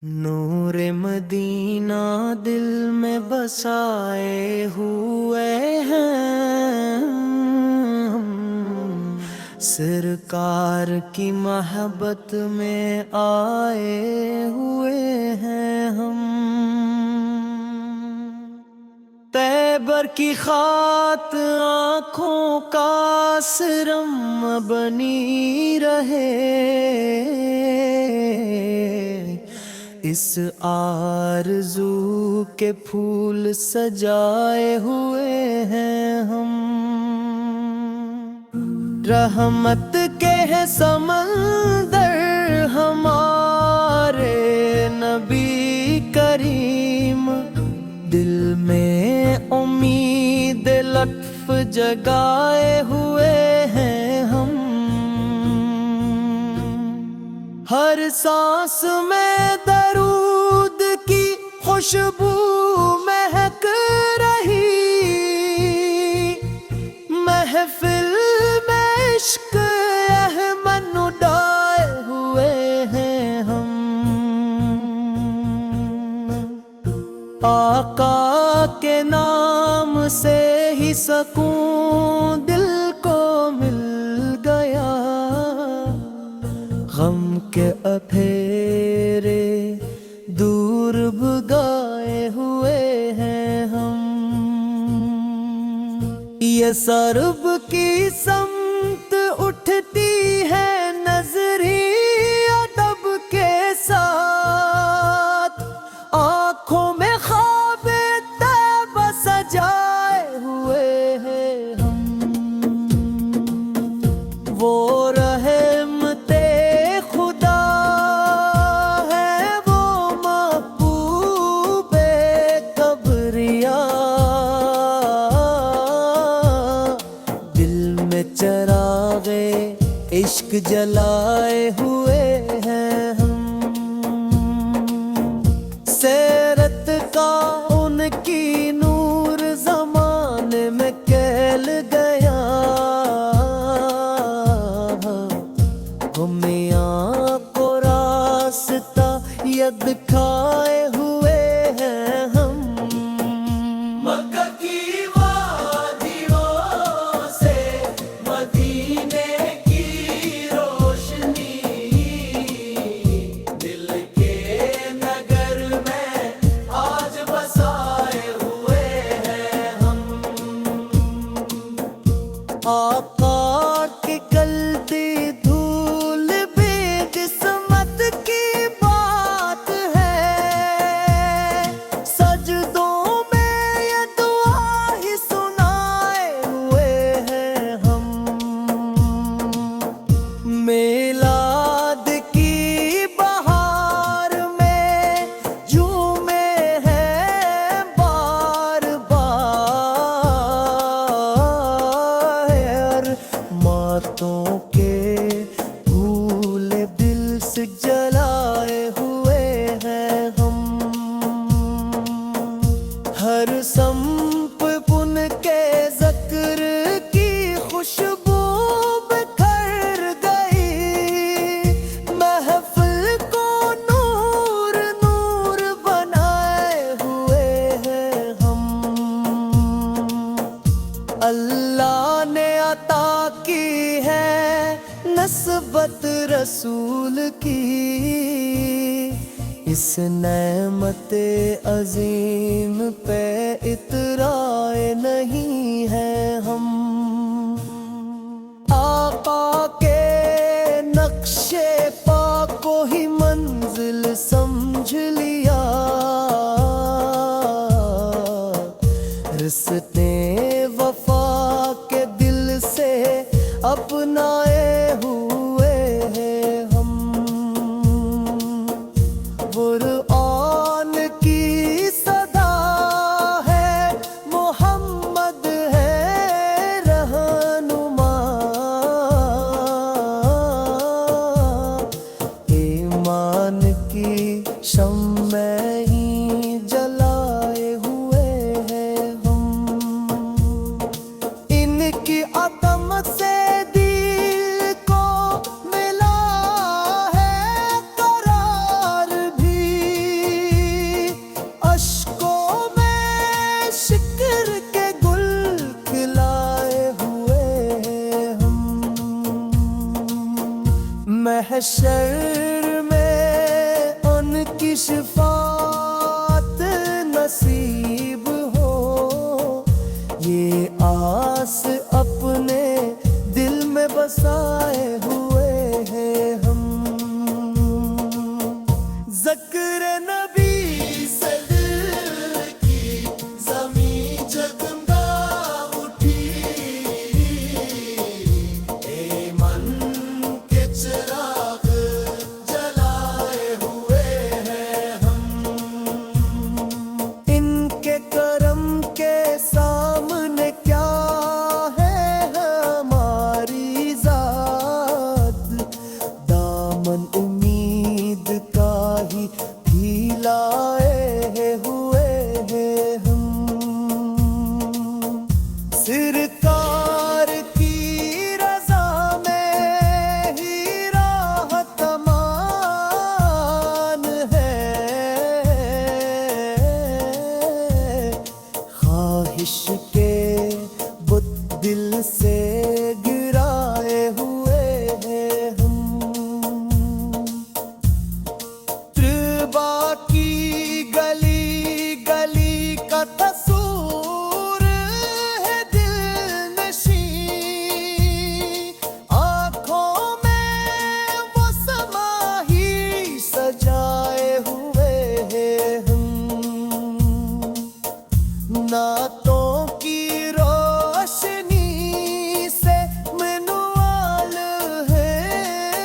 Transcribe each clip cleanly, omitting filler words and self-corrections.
नूरे Medina दिल में बसाए हुए हैं हम। सरकार की मोहब्बत में आए हुए हैं हम। तैबर की खात आँखों का सिरम बनी रहे, इस आरज़ू के फूल सजाए हुए हैं हम। रहमत के है समंदर हमारे नबी करीम, दिल में उम्मीद लत्फ जगाए हुए हैं हम। हर सांस में दरूद की खुशबू महक रही, महफिल में इश्क अहमद उड़ाए हुए हैं हम। आका के नाम से ही सकून दिल को मिल गया, गम के अफेरे दूर भगाए हुए हैं हम। ये सरब की समत उठती है नजरी अदब के साथ, आँखों में ख्वाबे तैबा सजाए हुए हैं हम। वो रहमते खुदा है, वो महबूबे कब्रिया, दिल में चरागे इश्क जलाए हुए हैं हम। सेरत का उनकी नूर जमाने में कैल गया, मियाँ को रास्ता ये दिखाए हुए हैं हम। मक्का की वादियों से मदीने की रोशनी, दिल के नगर में आज बसाए हुए हैं हम। आका की गलती मिलाद की बहार में झूमे हैं बार बार, मातों के भूले दिल से जलाए हुए हैं हम। हर संप पुन के ज़िक्र की खुशबू अल्लाह ने अता की है नस्बत रसूल की, इस नेमत अजीम पे इतराए नहीं है हम। आका के नक्शे पा को ही मंजिल समझ लिया, रिश्ते वफा के दिल से अपनाए हुए हैं हम। कुरान की सदा है, मोहम्मद है रहनुमा, ईमान की शम्मे ही जलाए हुए हैं हम। इनकी अदमत से दिल को मिला है करार भी, ज़िक्र नबी से दिल की ज़मीं जगमगा उठी, ए मन के चिराग जलाए हुए हैं हम। इनके करम के सामने क्या है हमारी ज़ात, दामन उम्मीद का ही फैलाए हुए हैं हम। सरकार की रज़ा में ही राहत अमान है, ख्वाहिश के बुत दिल से गिराए हुए हैं हम। त्रिबा की गली गली का तसूर है दिल नशी, आँखों में वो समा ही सजाए हुए हैं हम। नातों की रोशनी से मनवाल है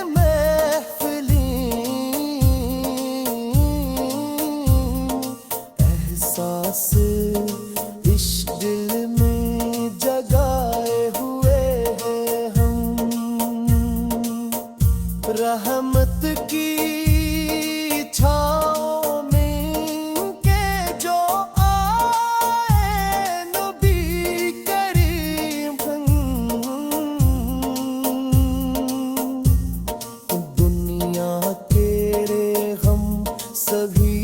महफिलें, एहसास इस दिल में जगाए हुए हैं हम। रहमत की छाँव में के जो आए नबी करीम, दुनिया के गम सभी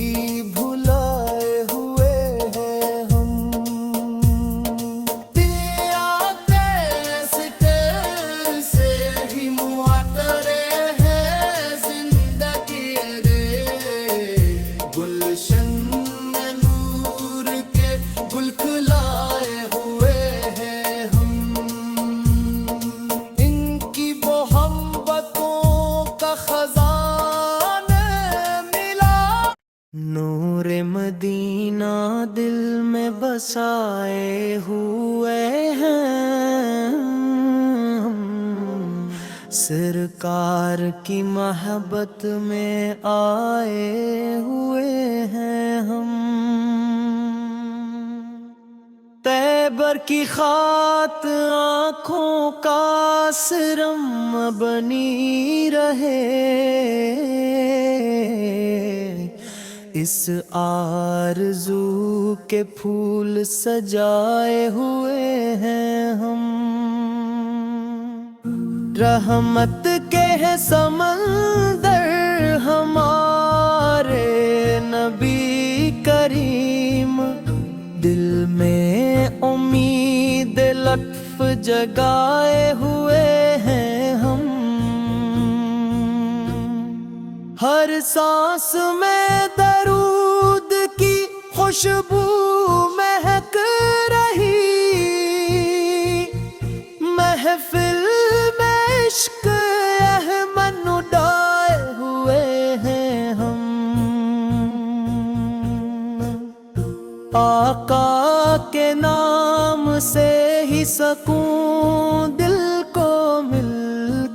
भुलाए हुए हैं हम। तेरा तेरे से ही मुआतरे हैं जिंदगी रे, गुलशन में नूर के गुल खिलाए हुए हैं हम। इनकी मोहब्बतों का खजाना मिला, नूर मदीना दिल में बसाए हुए हैं हम। सरकार की मोहब्बत में आए हुए हैं हम। तैबर की खात आँखों का सिरम बनी रहे, इस आरज़ू के फूल सजाए हुए हैं हम। रहमत के है समंदर हमारे नबी करीम, दिल में उम्मीद लत्फ जगाए हुए हैं हम। हर सांस में दरूद की खुशबू महक रही, महफिल में इश्क अहमद उड़ाए हुए हैं हम। आका के नाम से ही सकून दिल को मिल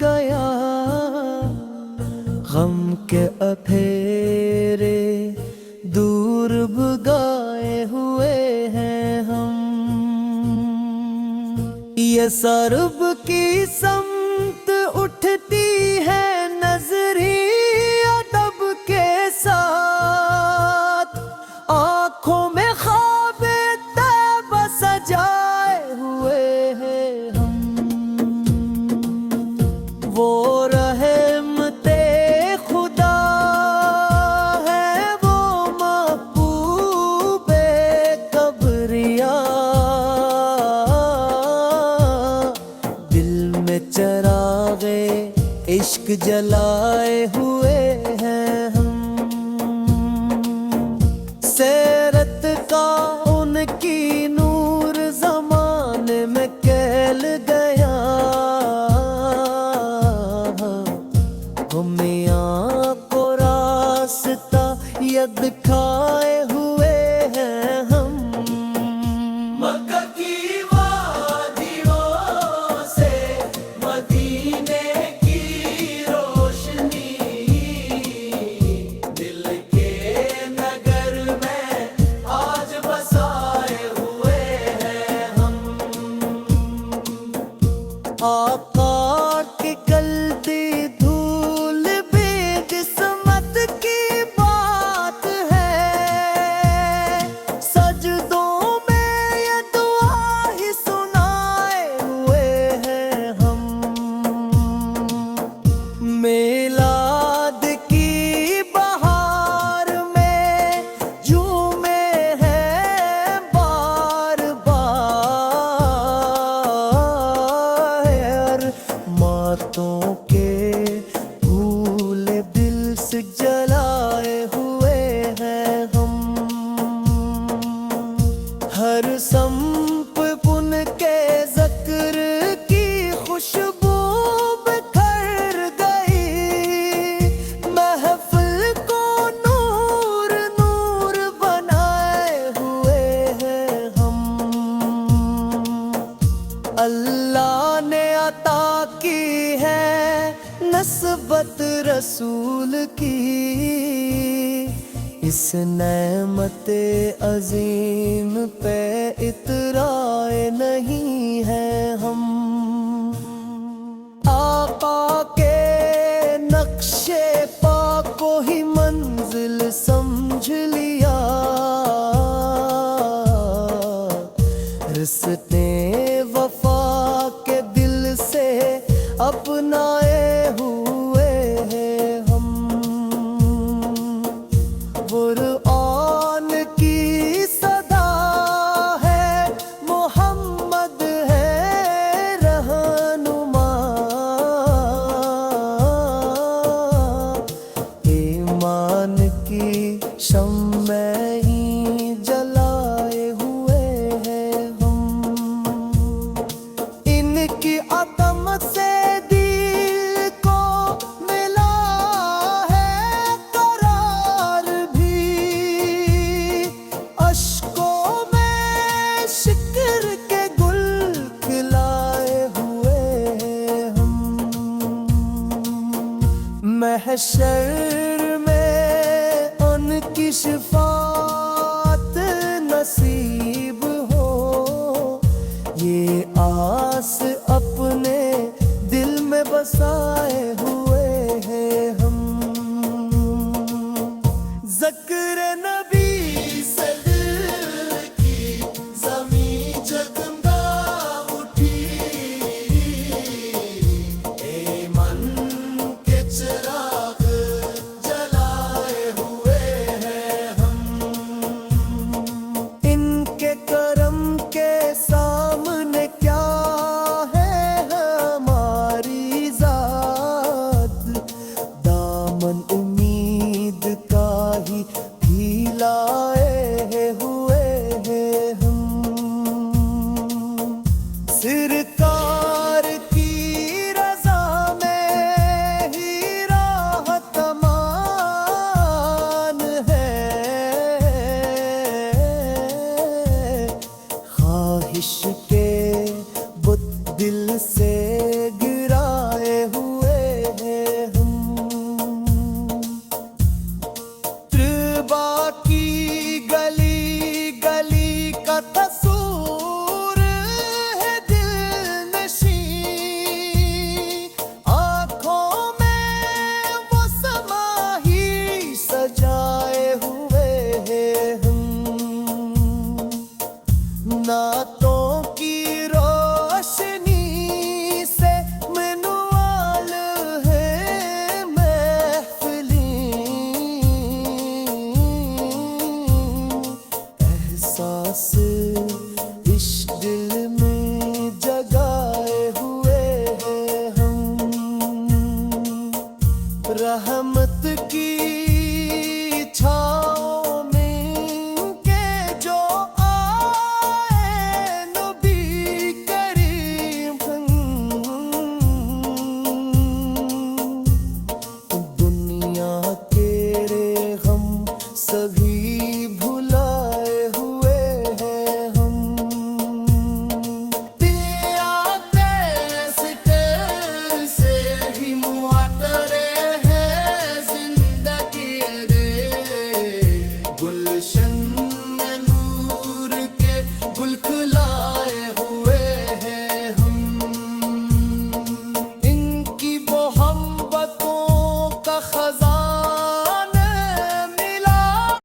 गया, गम के अफेरे दूर भगाए हुए हैं हम। ये सरब की समत उठती है नजरी अदब के साथ, आँखों में ख्वाबे तैबा सजाए हुए हैं हम। वो रहमते खुदा है, वो महबूबे कब्रिया, दिल में चरागे इश्क जलाए हुए हैं हम। सेरत का उनकी नूर जमाने में कैल गया, मियाँ को रास्ता यद खाए हुए हैं हम। मक्का की वादियों से मदीने की रोशनी, दिल के नगर में आज बसाए हुए हैं हम। आका की गलती धूल भी किस्मत की बात है, सजदों में ये दुआ ही सुनाए हुए हैं हम। मिलाद की बहार में झूमे हैं बार बार, मातों के भूले दिल से जलाए हुए हैं हम। हर संप पुन के ज़िक्र की खुशबू बिखर गई, महफिल को नूर नूर बनाए हुए हैं हम। अल्लाह ने अता की है नस्बत रसूल की, इस नेमत अजीम पे इतराए नहीं है हम। आका के नक्शे पा को ही मंजिल समझ लिया, रिश्ते वफा के दिल से अपनाए हुए हैं हम। कुरान की सदा है, मोहम्मद है रहनुमा, ईमान की शम्मे ही जलाए हुए हैं हम। इनकी अदम से दिल को मिला है करार भी, अश्कों में शिक्र के गुल खिलाए हुए हैं हम। महशर में उनकी शिफात नसीब हो, ये आस अपने दिल में बसाए हुए हैं हम। ज़िक्र नबी से दिल की ज़मीं जगमगा उठी, ईमान के चिराग जलाए हुए हैं हम। इनके करम के सामने क्या है हमारी ज़ात, दामन उम्मीद का ही फैलाए हुए हैं हम। सरकार की रज़ा में ही राहत अमान है, ख्वाहिश के बुत दिल से गिराए हुए हैं हम। त्रिबा की गली गली का तसूर है दिलनशीं, आँखों में वो समा ही सजाए हुए हैं हम। नातों की रोशनी से मनवाल है महफिलीं, एहसास इस दिल में जगाए हुए हैं हम। रहमत की छाँव में के जो आए सभी